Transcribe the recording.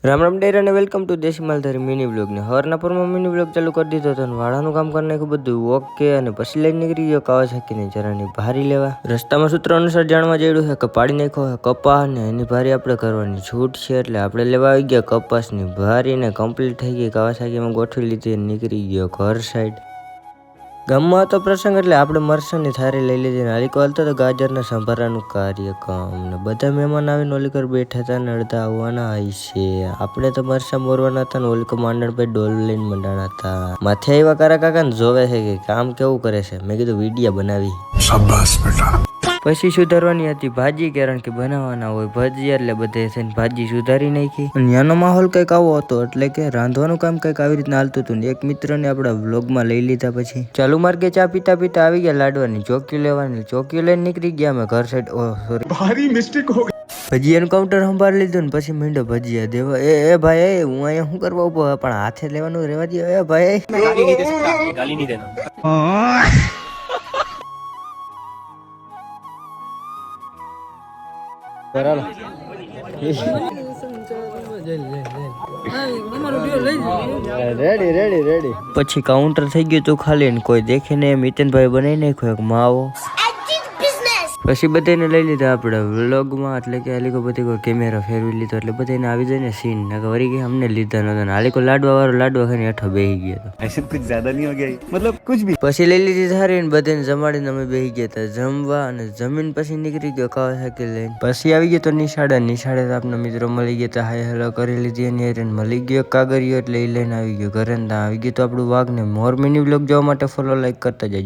રામ રામ ડેર અને welcome to દેશી માલધારી mini blog ને હવારના પરમાં મિની બ્લોગ ચાલુ કરી દીધો હતો અને વાળાનું કામ કરી નાખ્યું બધું ઓકે અને પછી લઈને નીકળી ગયો કાવાસાકીને જરાની ભારી લેવા. રસ્તામાં સૂત્ર અનુસાર જાણવા જેવું છે કે પાડી નાખ્યો છે કપાસ ને એની ભારી આપણે કરવાની છૂટ છે એટલે આપણે લેવા આવી ગયા કપાસની ભારી ને કમ્પ્લીટ થઈ ગઈ કાવાસાકીમાં ગોઠવી લીધી અને નીકળી ગયો ઘર સાઈડ. ગામમાં હતો પ્રસંગ એટલે આપણે મરસાની થારી લઈ લીધી ને આલીકો હાલતો તો ગાજરના સંભારાનું કાર્યક્રમ ને બધા મહેમાન આવીને ઓલીકર બેઠા હતા ને અડધા આવવાના હોય છે. આપણે તો મરસા મોરવાના હતા ને ઓલીકો માંડણભાઈ ડોલ લઈને મંડાણા હતા. માથે આવ્યા કારા કાકા ને જોવે છે કે કામ કેવું કરે છે. મેં કીધું વિડીયા બનાવી. શાબાશ બેટા. પછી સુધારવાની હતી ભાજી કારણ કે બનાવવાના હોય ભજીયા એટલે બધે થઈને ભાજી સુધારી નાખી. ત્યાંનો માહોલ કંઈક આવો હતો એટલે કે રાંધવાનું કામ કંઈક આવી રીતના હાલતું હતું ને એક મિત્રને આપણા વ્લોગમાં લઈ લીધા. પછી ચાલુ માર્ગે ચા પીતા પીતા આવી ગયા લાડવાની ચોકી લેવાની. ચોકી લઈને નીકળી ગયા અમે ઘર સાઈડ. સોરી ભારી મિસ્ટેક હો ગઈ. ભજીયાનું કાઉન્ટર સંભાળી લીધું ને પછી મીંડો ભજીયા દેવા. એ ભાઈ હું અહીંયા શું કરવા ઉભો પણ હાથે લેવાનું રહેવા દે. એ ભાઈ ગાલી નહીં દેના. રેડી પછી કાઉન્ટર થઈ ગયું તું ખાલી ને કોઈ દેખે ને મિતનભાઈ બનાવી નાખ્યો એક માવો. પછી બધાને લઈ લીધા આપણે વ્લોગમાં એટલે કે આલીકો બધી કોઈ કેમેરા ફેરવી લીધો એટલે બધાને આવી જાય ને સીન ને વળી ગયા અમને લીધા નતા ને આલીકો લાડવા વાળો લાડવા ખાઈને હેઠો બેસી ગયો હતો. ऐसे कुछ ज्यादा नहीं हो गया मतलब कुछ भी. પછી લઈ લીધી થારી ને બધાને જમાડીને અમે બેસી ગયા હતા જમવા અને જમીન પછી નીકળી ગયો કાવાસાકી લઈને. પછી આવી ગયો તો નિશાળે તો આપણા મિત્રો મળી ગયા હતા હાય હેલો કરી લીધી અને મળી ગયો કાગરિયો એટલે એ લઈને આવી ગયો ઘરે. આવી ગયો તો આપણું વાઘ ને મોર મિની બ્લોગ જોવા માટે ફોલો લાઈક કરતા જજો.